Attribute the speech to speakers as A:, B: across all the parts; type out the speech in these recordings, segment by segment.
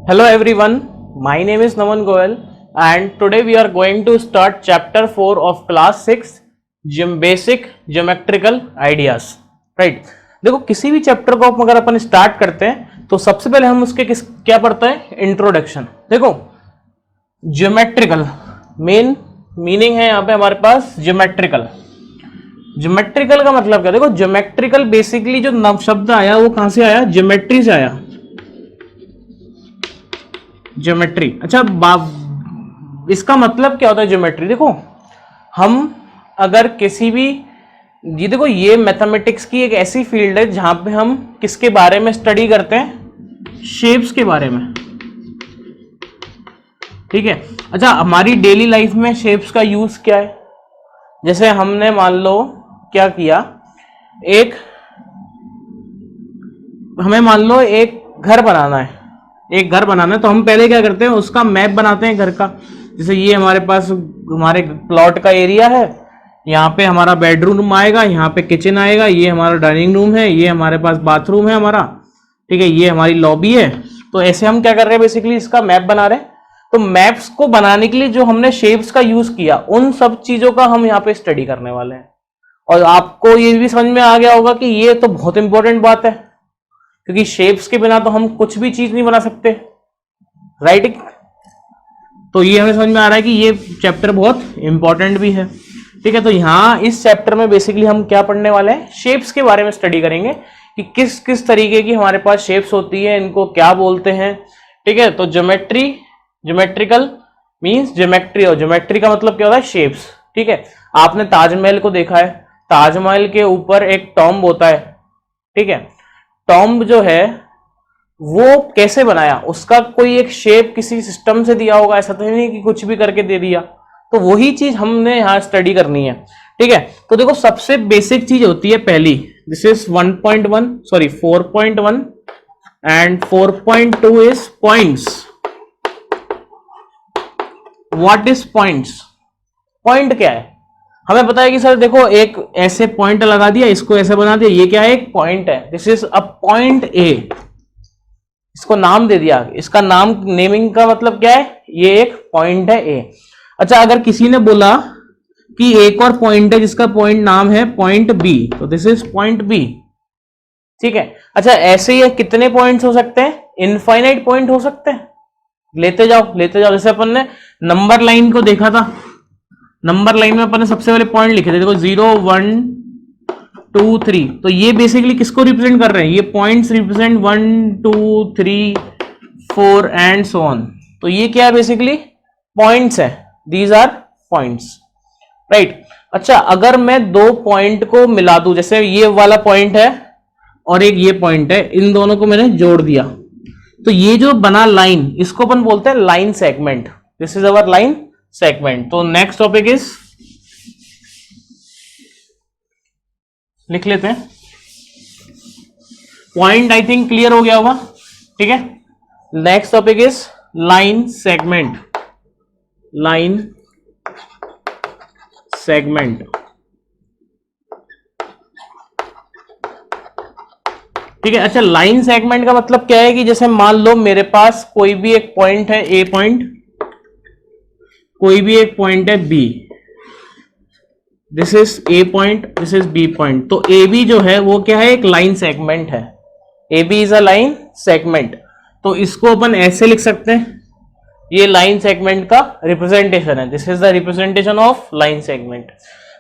A: Hello everyone, my name is Naman Goel and today we are going to start chapter 4 of class 6 basic geometrical ideas. Right? देखो किसी भी chapter को अगर अपन start करते हैं तो सबसे पहले हम उसके क्या पढ़ते हैं? इंट्रोडक्शन. देखो ज्योमेट्रिकल मेन मीनिंग है यहाँ पे हमारे पास ज्योमेट्रिकल. ज्योमेट्रिकल का मतलब क्या? देखो ज्योमेट्रिकल बेसिकली जो नव शब्द आया वो कहां से आया? ज्योमेट्री से आया. ज्योमेट्री. अच्छा, इसका मतलब क्या होता है ज्योमेट्री? देखो हम अगर किसी भी देखो ये मैथमेटिक्स की एक ऐसी फील्ड है जहां पे हम किसके बारे में स्टडी करते हैं? शेप्स के बारे में. ठीक है. अच्छा, हमारी डेली लाइफ में शेप्स का यूज क्या है? जैसे हमने मान लो क्या किया, हमें मान लो एक घर बनाना है. तो हम पहले क्या करते हैं? उसका मैप बनाते हैं घर का. जैसे ये हमारे पास हमारे प्लॉट का एरिया है, यहाँ पे हमारा बेडरूम आएगा, यहाँ पे किचन आएगा, ये हमारा डाइनिंग रूम है, ये हमारे पास बाथरूम है हमारा. ठीक है, ये हमारी लॉबी है. तो ऐसे हम क्या कर रहे हैं? बेसिकली इसका मैप बना रहे हैं. तो मैप्स को बनाने के लिए जो हमने शेप्स का यूज किया, उन सब चीजों का हम यहाँ पे स्टडी करने वाले हैं. और आपको ये भी समझ में आ गया होगा कि ये तो बहुत इंपॉर्टेंट बात है, क्योंकि शेप्स के बिना तो हम कुछ भी चीज नहीं बना सकते. राइट? तो ये हमें समझ में आ रहा है कि ये चैप्टर बहुत इंपॉर्टेंट भी है. ठीक है. तो यहाँ इस चैप्टर में बेसिकली हम क्या पढ़ने वाले हैं? शेप्स के बारे में स्टडी करेंगे कि किस किस तरीके की हमारे पास शेप्स होती है, इनको क्या बोलते हैं. ठीक है. तो ज्योमेट्रिकल मींस ज्योमेट्री, और ज्योमेट्री का मतलब क्या होता है? शेप्स. ठीक है. आपने ताजमहल को देखा है, ताजमहल के ऊपर एक टॉम्ब होता है. ठीक है. टॉम्ब जो है वो कैसे बनाया? उसका कोई एक शेप किसी सिस्टम से दिया होगा, ऐसा तो नहीं कि कुछ भी करके दे दिया. तो वही चीज हमने यहाँ स्टडी करनी है. ठीक है. तो देखो सबसे बेसिक चीज होती है पहली, this is 4.1 and 4.2 is points. What is points? Point क्या है? हमें पता है कि सर देखो एक ऐसे पॉइंट लगा दिया, इसको ऐसे बना दिया, ये क्या है? एक पॉइंट है. This is a point A. इसको नाम दे दिया. इसका नाम, नेमिंग का मतलब क्या है? ये एक पॉइंट है ए. अच्छा, अगर किसी ने बोला कि एक और पॉइंट है जिसका पॉइंट नाम है पॉइंट बी, तो दिस इज पॉइंट बी. ठीक है. अच्छा, ऐसे ही कितने पॉइंट्स हो सकते हैं? इनफाइनाइट पॉइंट हो सकते हैं. लेते जाओ. जैसे अपन ने नंबर लाइन को देखा था, नंबर लाइन में अपन ने सबसे पहले पॉइंट लिखे थे. देखो 0 1 2 3. तो ये बेसिकली किसको रिप्रेजेंट कर रहे हैं? ये points represent 1 2 3 4 and so on. तो ये क्या है? बेसिकली पॉइंट्स है. These are points. राइट. अच्छा, अगर मैं दो पॉइंट को मिला दूं, जैसे ये वाला पॉइंट है और एक ये पॉइंट है, इन दोनों को मैंने जोड़ दिया, तो ये जो बना लाइन, इसको अपन बोलते हैं line segment. This is our line segment. तो नेक्स्ट टॉपिक इज, लिख लेते हैं पॉइंट. आई थिंक क्लियर हो गया होगा. ठीक है. Next topic is line segment. ठीक है. अच्छा, लाइन सेगमेंट का मतलब क्या है कि जैसे मान लो मेरे पास कोई भी एक पॉइंट है ए पॉइंट, कोई भी एक पॉइंट है B. This is A point, this is B point. तो ए बी जो है वो क्या है? एक लाइन सेगमेंट है. A B is a line segment. तो इसको अपन ऐसे लिख सकते हैं, ये लाइन सेगमेंट का रिप्रेजेंटेशन है. This is the representation of line segment.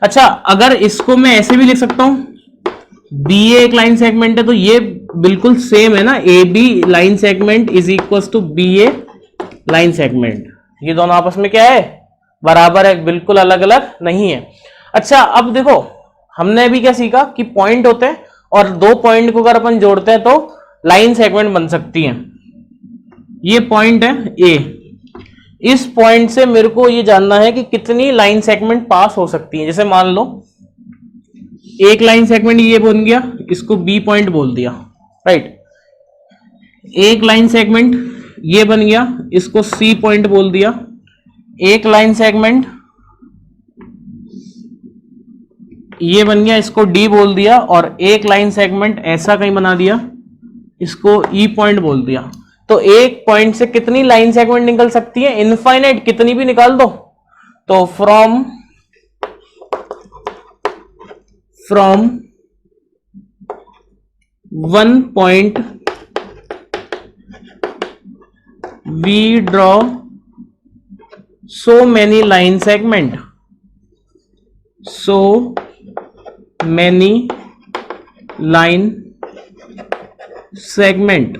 A: अच्छा, अगर इसको मैं ऐसे भी लिख सकता हूं, बी ए एक लाइन सेगमेंट है, तो ये बिल्कुल सेम है ना. A B line segment is equal to B A line segment. ये दोनों आपस में क्या है? बराबर है, बिल्कुल अलग अलग नहीं है. अच्छा, अब देखो हमने अभी क्या सीखा कि पॉइंट होते हैं और दो पॉइंट को अगर अपन जोड़ते हैं तो लाइन सेगमेंट बन सकती है. ये पॉइंट है ए. इस पॉइंट से मेरे को ये जानना है कि कितनी लाइन सेगमेंट पास हो सकती है. जैसे मान लो एक लाइन सेगमेंट ये बन गया, इसको बी पॉइंट बोल दिया. राइट. एक लाइन सेगमेंट ये बन गया, इसको सी पॉइंट बोल दिया. एक लाइन सेगमेंट ये बन गया, इसको डी बोल दिया. और एक लाइन सेगमेंट ऐसा कहीं बना दिया, इसको ई पॉइंट बोल दिया. तो एक पॉइंट से कितनी लाइन सेगमेंट निकल सकती है? इनफाइनाइट, कितनी भी निकाल दो। तो from one point we draw so many line segment, so many line segment,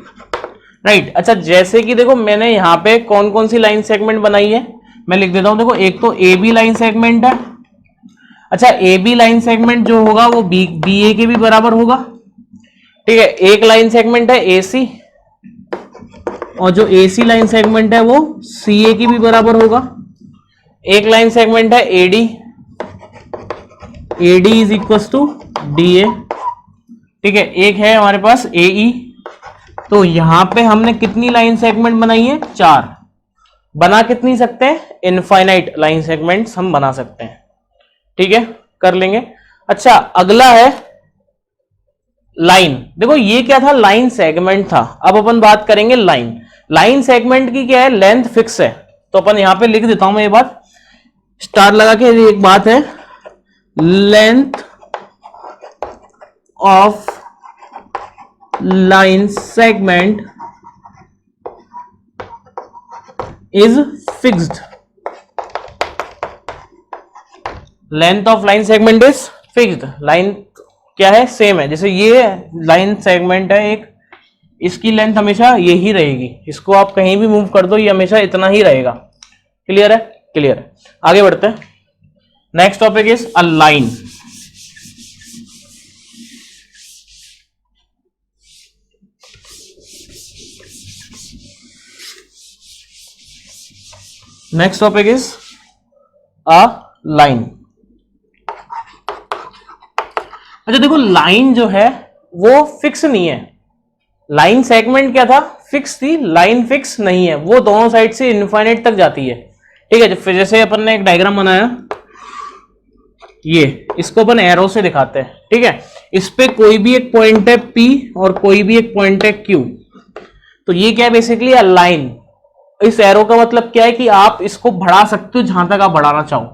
A: right. अच्छा, जैसे कि देखो मैंने यहां पे कौन कौन सी लाइन सेगमेंट बनाई है, मैं लिख देता हूं। देखो, एक तो ए बी लाइन सेगमेंट है। अच्छा, ए बी लाइन सेगमेंट जो होगा वो बी ए के भी बराबर होगा, ठीक है। एक लाइन सेगमेंट है ए सी, और जो ए सी लाइन सेगमेंट है वो सी ए की भी बराबर होगा। एक लाइन सेगमेंट है AD, AD is equal to D A, ठीक है। एक है हमारे पास एई। तो यहां पे हमने कितनी लाइन सेगमेंट बनाई है? 4। बना कितनी सकते हैं? इनफाइनाइट लाइन सेगमेंट्स हम बना सकते हैं, ठीक है, कर लेंगे। अच्छा, अगला है लाइन। देखो ये क्या था? लाइन सेगमेंट था। अब अपन बात करेंगे लाइन। लाइन सेगमेंट की क्या है? लेंथ फिक्स है। तो अपन यहां पे लिख देता हूं मैं ये बात, स्टार लगा के। एक बात है, length of line segment is fixed. Length of line segment is fixed. Line क्या है? सेम है। जैसे ये लाइन सेगमेंट है एक, इसकी लेंथ हमेशा यही रहेगी। इसको आप कहीं भी मूव कर दो, ये हमेशा इतना ही रहेगा। क्लियर है? क्लियर है। आगे बढ़ते हैं। Next topic is a line. Next topic is a line. अच्छा देखो, लाइन जो है वो फिक्स नहीं है। लाइन सेगमेंट क्या था? फिक्स थी। लाइन फिक्स नहीं है, वो दोनों साइड से इनफाइनाइट तक जाती है, ठीक है। फिर जैसे अपन ने एक डायग्राम बनाया, ये इसको अपन एरो से दिखाते हैं, ठीक है। इस पे कोई भी एक पॉइंट है P और कोई भी एक पॉइंट है Q। तो ये क्या है? Basically a line. इस एरो का मतलब क्या है कि आप इसको बढ़ा सकते हो जहां तक आप बढ़ाना चाहो,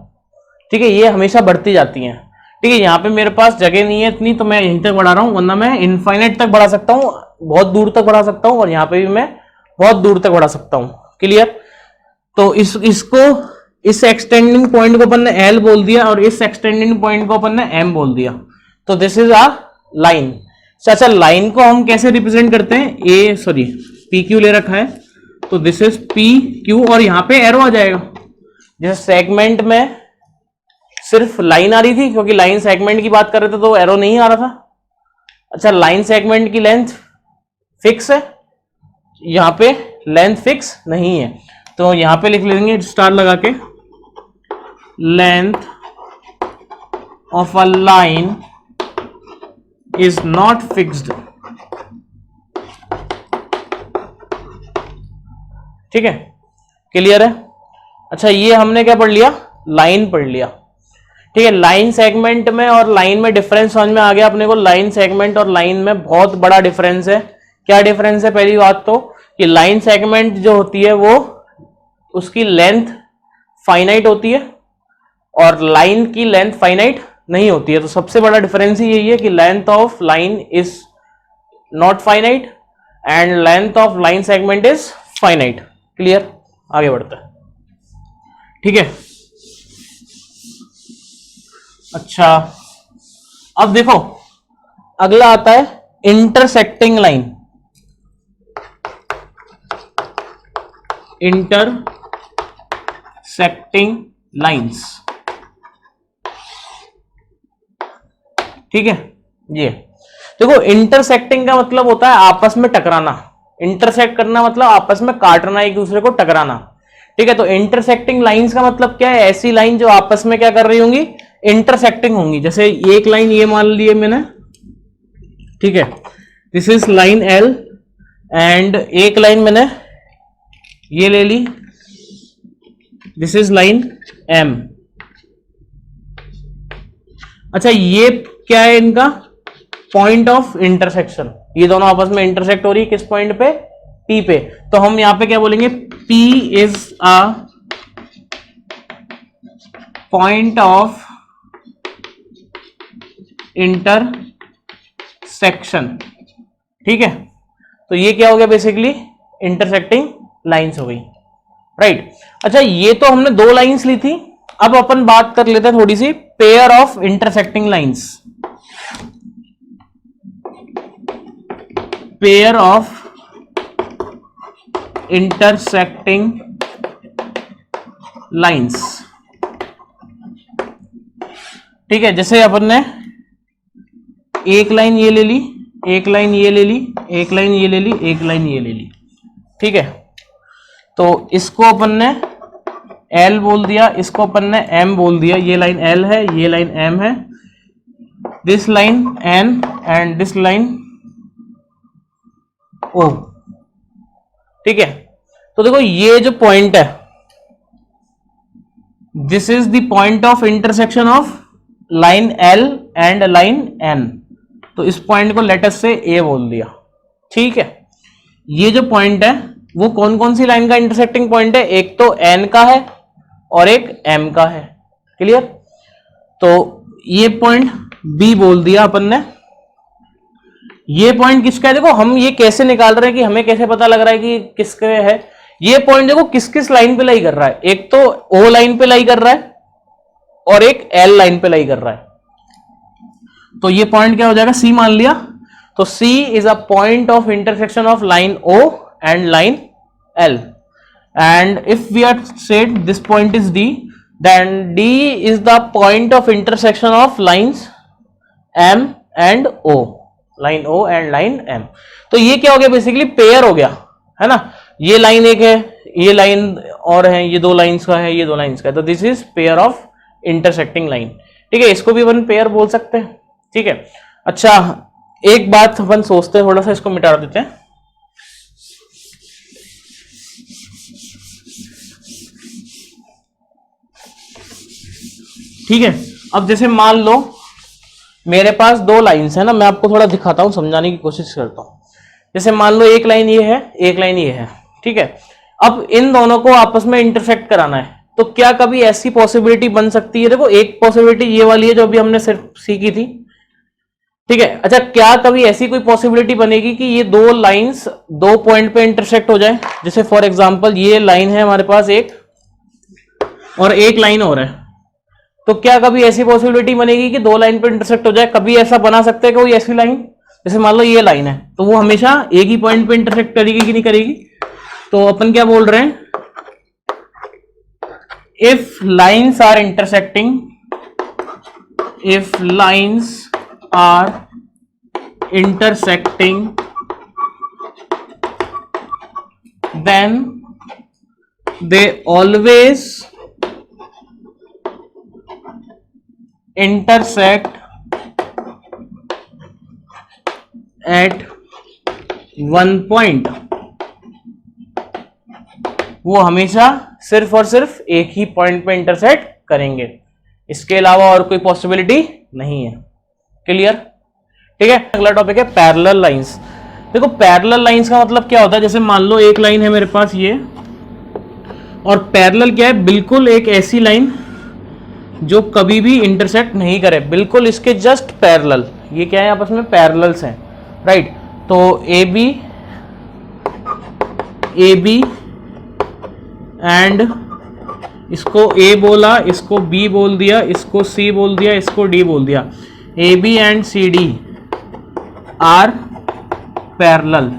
A: ठीक है। ये हमेशा बढ़ती जाती हैं, ठीक है। यहाँ पे मेरे पास जगह नहीं है इतनी, तो मैं यहीं तक बढ़ा रहा हूं, वरना मैं इनफाइनाइट तक बढ़ा सकता हूँ, बहुत दूर तक बढ़ा सकता हूँ, और यहाँ पे भी मैं बहुत दूर तक बढ़ा सकता हूँ। क्लियर? तो इस एक्सटेंडिंग पॉइंट को अपन ने एल बोल दिया, और इस एक्सटेंडिंग पॉइंट को अपन ने एम बोल दिया। तो दिस इज अ लाइन। अच्छा, लाइन को हम कैसे रिप्रेजेंट करते हैं? पी क्यू ले रखा है, तो दिस इज पी क्यू, और यहां पे एरो आ जाएगा। जैसे सेगमेंट में सिर्फ लाइन आ रही थी, क्योंकि लाइन सेगमेंट की बात कर रहे थे तो एरो नहीं आ रहा था। अच्छा, लाइन सेगमेंट की लेंथ फिक्स है, यहां पे लेंथ फिक्स नहीं है, तो यहां पे लिख लेंगे स्टार लगा के, length of a line is not fixed, ठीक है। क्लियर है? अच्छा, ये हमने क्या पढ़ लिया? लाइन पढ़ लिया, ठीक है। लाइन सेगमेंट में और लाइन में डिफरेंस समझ में आ गया अपने को। लाइन सेगमेंट और लाइन में बहुत बड़ा डिफरेंस है। क्या डिफरेंस है? पहली बात तो कि लाइन सेगमेंट जो होती है वो उसकी लेंथ फाइनाइट होती है, और लाइन की लेंथ फाइनाइट नहीं होती है। तो सबसे बड़ा डिफरेंस ही यही है कि length of line is not finite and length of line segment is finite. Clear? आगे बढ़ते हैं, ठीक है। अच्छा, अब देखो अगला आता है इंटरसेक्टिंग लाइन। इंटरसेक्टिंग लाइंस, ठीक है। ये देखो, इंटरसेक्टिंग का मतलब होता है आपस में टकराना। इंटरसेक्ट करना मतलब आपस में काटना, एक दूसरे को टकराना, ठीक है। तो इंटरसेक्टिंग लाइंस का मतलब क्या है? ऐसी लाइन जो आपस में क्या कर रही होंगी? इंटरसेक्टिंग होंगी। जैसे एक लाइन ये मान ली है मैंने, ठीक है, this is line L, and एक लाइन मैंने ये ले ली, दिस इज लाइन एम। अच्छा, ये क्या है? इनका पॉइंट ऑफ इंटरसेक्शन। ये दोनों आपस में इंटरसेक्ट हो रही है किस पॉइंट पे? P पे, तो हम यहां पे क्या बोलेंगे, P is a point of intersection. ठीक है, तो ये क्या हो गया, बेसिकली इंटरसेक्टिंग लाइंस हो गई, राइट। अच्छा, ये तो हमने दो लाइंस ली थी, अब अपन बात कर लेते हैं थोड़ी सी pair of intersecting lines. Pair of intersecting lines, ठीक है। जैसे अपन ने एक लाइन ये ले ली, एक लाइन ये ले ली, एक लाइन ये ले ली, एक लाइन ये ले ली, ठीक है। तो इसको अपन ने L बोल दिया, इसको अपन ने M बोल दिया, ये लाइन L है, ये लाइन M है, this line N and this line O, ठीक है। तो देखो ये जो पॉइंट है, this is the point of intersection of line L and line N, तो इस पॉइंट को लेटस से A बोल दिया, ठीक है। ये जो पॉइंट है वो कौन कौन सी लाइन का इंटरसेक्टिंग पॉइंट है, एक तो N का है और एक M का है, क्लियर। तो ये पॉइंट B बोल दिया अपन ने। ये पॉइंट किसका है, देखो हम ये कैसे निकाल रहे हैं कि हमें कैसे पता लग रहा है कि किसके है। ये पॉइंट देखो किस किस लाइन पे लाई कर रहा है, एक तो O लाइन पे लाई कर रहा है और एक L लाइन पे लाई कर रहा है, तो ये पॉइंट क्या हो जाएगा, C मान लिया। तो C is a point of intersection of line O and line L, and if we are said this point is D, then D is the point of intersection of lines M and O, line O and line M। तो ये क्या हो गया, basically pair हो गया, है ना। ये लाइन एक है, ये लाइन और है, ये दो लाइंस का है, ये दो लाइंस का है, तो this is pair of intersecting line, ठीक है। इसको भी अपन पेयर बोल सकते हैं, ठीक है। अच्छा, एक बात अपन सोचते हैं, थोड़ा सा इसको मिटा देते हैं। ठीक है, अब जैसे मान लो मेरे पास दो लाइंस है ना, मैं आपको थोड़ा दिखाता हूं, समझाने की कोशिश करता हूं। जैसे मान लो एक लाइन ये है, एक लाइन ये है, ठीक है। अब इन दोनों को आपस में इंटरसेक्ट कराना है, तो क्या कभी ऐसी पॉसिबिलिटी बन सकती है, देखो एक पॉसिबिलिटी ये वाली है जो अभी हमने सिर्फ सीखी थी, ठीक है। अच्छा, क्या कभी ऐसी कोई पॉसिबिलिटी बनेगी कि ये दो लाइंस दो पॉइंट पे इंटरसेक्ट हो जाए। जैसे फॉर एग्जांपल ये लाइन है हमारे पास एक, और एक लाइन और है, तो क्या कभी ऐसी पॉसिबिलिटी बनेगी कि दो लाइन पे इंटरसेक्ट हो जाए, कभी ऐसा बना सकते हैं कोई ऐसी लाइन। जैसे मान लो ये लाइन है, तो वो हमेशा एक ही पॉइंट पे इंटरसेक्ट करेगी कि नहीं करेगी। तो अपन क्या बोल रहे हैं, if lines are intersecting, if lines are intersecting, then they always intersect at one point। वो हमेशा सिर्फ और सिर्फ एक ही पॉइंट पे इंटरसेक्ट करेंगे, इसके अलावा और कोई पॉसिबिलिटी नहीं है, क्लियर, ठीक है। अगला टॉपिक है पैरेलल लाइंस। देखो पैरेलल लाइंस का मतलब क्या होता है, जैसे मान लो एक लाइन है मेरे पास ये, और पैरेलल क्या है, बिल्कुल एक ऐसी लाइन जो कभी भी इंटरसेक्ट नहीं करे, बिल्कुल इसके जस्ट पैरेलल। ये क्या है, आपस में पैरेलल्स हैं, राइट। तो ए बी एंड इसको ए बोला, इसको बी बोल दिया, इसको सी बोल दिया, इसको डी बोल दिया, A B and C D are parallel,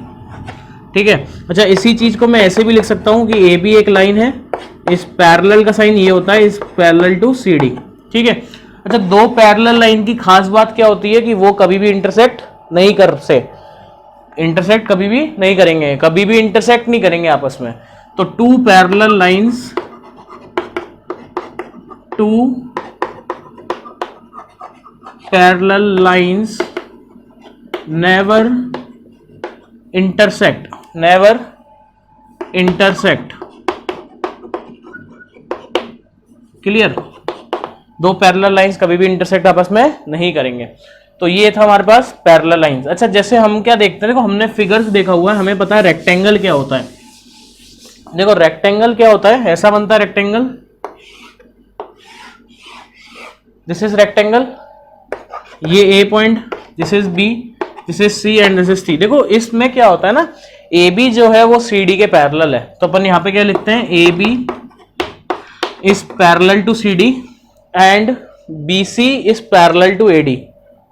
A: ठीक है। अच्छा, इसी चीज को मैं ऐसे भी लिख सकता हूं कि ए बी एक लाइन है, इस पैरेलल का साइन ये होता है, इस पैरेलल टू सी डी, ठीक है। अच्छा, दो पैरेलल लाइन की खास बात क्या होती है कि वो कभी भी इंटरसेक्ट नहीं इंटरसेक्ट कभी भी नहीं करेंगे, कभी भी इंटरसेक्ट नहीं करेंगे आपस में। तो two parallel lines, two parallel lines never intersect, clear. दो पैरेलल लाइंस कभी भी इंटरसेक्ट आपस में नहीं करेंगे। तो ये था हमारे पास पैरेलल लाइंस। अच्छा जैसे हम क्या देखते हैं, देखो हमने फिगर्स देखा हुआ है, हमें पता है रेक्टेंगल क्या होता है। देखो रेक्टेंगल क्या होता है, ऐसा बनता है रेक्टेंगल, दिस इज रेक्टेंगल, ये A point, this is B, this is C and this is C. देखो इसमें क्या होता है ना, ए बी जो है वो सी डी के पैरेलल है, तो अपन यहाँ पे क्या लिखते हैं, A B is parallel to C D and B C is parallel to A D.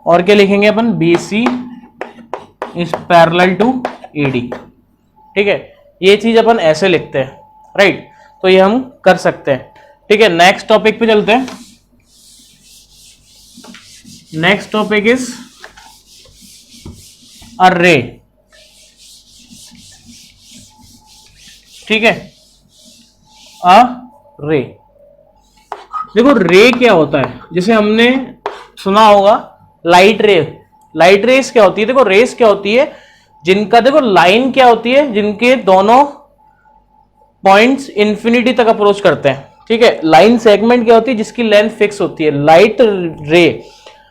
A: और क्या लिखेंगे अपन, B C is parallel to A D. ठीक है, ये चीज अपन ऐसे लिखते हैं, राइट। तो ये हम कर सकते हैं। ठीक है, नेक्स्ट टॉपिक पे चलते हैं। नेक्स्ट टॉपिक इज अ रे। ठीक है, अ रे। देखो रे क्या होता है, जैसे हमने सुना होगा लाइट रे। लाइट रेस क्या होती है, देखो रेस क्या होती है, जिनका देखो लाइन क्या होती है, जिनके दोनों पॉइंट्स इंफिनिटी तक अप्रोच करते हैं। ठीक है, लाइन सेगमेंट क्या होती है, जिसकी लेंथ फिक्स होती है। लाइट रे,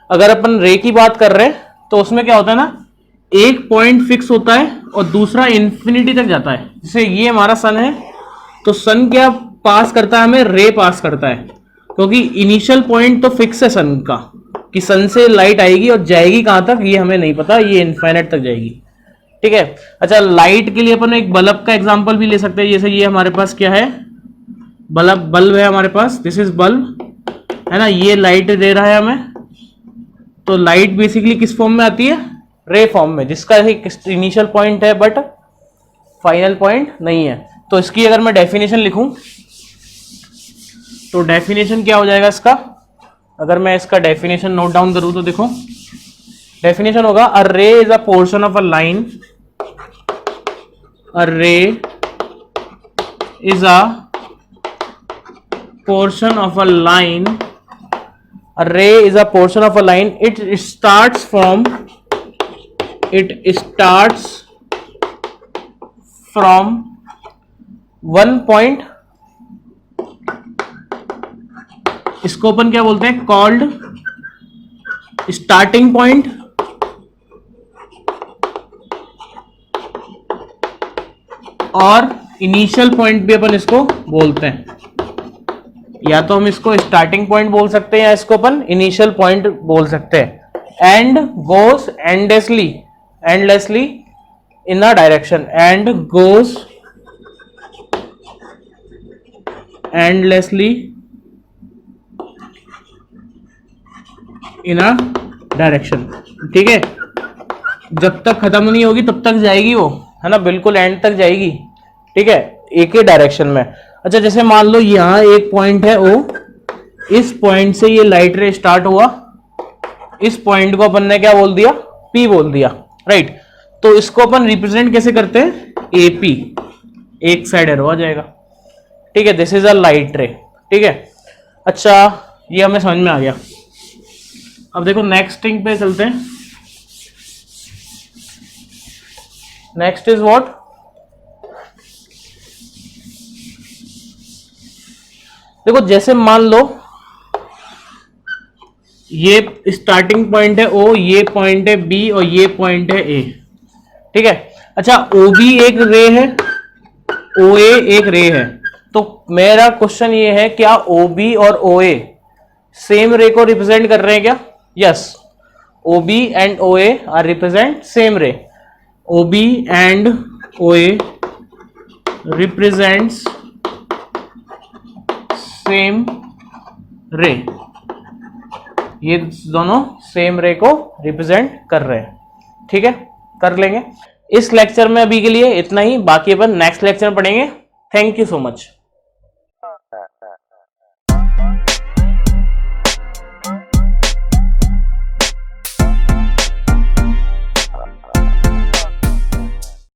A: अगर अपन रे की बात कर रहे हैं तो उसमें क्या होता है ना, एक पॉइंट फिक्स होता है और दूसरा इंफिनिटी तक जाता है। जैसे ये हमारा सन है, तो सन क्या पास करता है, हमें रे पास करता है, क्योंकि इनिशियल पॉइंट तो फिक्स है सन का, कि सन से लाइट आएगी और जाएगी कहां तक ये हमें नहीं पता, ये इनफाइनाइट तक जाएगी। ठीक है, अच्छा लाइट के लिए अपन एक बल्ब का एग्जांपल भी ले सकते हैं। जैसे ये हमारे पास क्या है, बल्ब है हमारे पास, दिस इज बल्ब, है ना, ये लाइट दे रहा है हमें। तो लाइट बेसिकली किस फॉर्म में आती है, रे फॉर्म में, जिसका एक इनिशियल पॉइंट है बट फाइनल पॉइंट नहीं है। तो इसकी अगर मैं डेफिनेशन लिखूं तो डेफिनेशन क्या हो जाएगा इसका, अगर मैं इसका डेफिनेशन नोट डाउन करूं तो देखो डेफिनेशन होगा, a ray is a portion of a line, a ray is a portion of a line, a ray is a portion of a line, it starts from one point, इसको अपन क्या बोलते हैं, called starting point, और initial point भी अपन इसको बोलते हैं। या तो हम इसको स्टार्टिंग पॉइंट बोल सकते हैं या इसको अपन इनिशियल पॉइंट बोल सकते हैं। And goes endlessly in a direction, and goes endlessly in a direction. ठीक है, जब तक खत्म नहीं होगी तब तक जाएगी वो, है ना, बिल्कुल एंड तक जाएगी। ठीक है, एक ही डायरेक्शन में। अच्छा जैसे मान लो यहां एक पॉइंट है ओ, इस पॉइंट से ये लाइट रे स्टार्ट हुआ, इस पॉइंट को अपन ने क्या बोल दिया, पी बोल दिया, राइट। तो इसको अपन रिप्रेजेंट कैसे करते हैं, ए पी, एक साइड एरो आ जाएगा। ठीक है, दिस इज अ लाइट रे। ठीक है, अच्छा ये हमें समझ में आ गया। अब देखो नेक्स्ट थिंग पे चलते हैं। नेक्स्ट इज व्हाट, देखो जैसे मान लो ये स्टार्टिंग पॉइंट है ओ, ये पॉइंट है बी और ये पॉइंट है ए। ठीक है, अच्छा ओ बी एक रे है, ओ ए एक रे है। तो मेरा क्वेश्चन ये है, क्या ओ बी और ओ ए सेम रे को रिप्रेजेंट कर रहे हैं क्या? Yes, O B and O A are represent same ray. O B and O A represents same ray, ये दोनों सेम रे को रिप्रेजेंट कर रहे हैं। ठीक है, कर लेंगे। इस लेक्चर में अभी के लिए इतना ही, बाकी अपन नेक्स्ट लेक्चर में पढ़ेंगे। Thank you so much.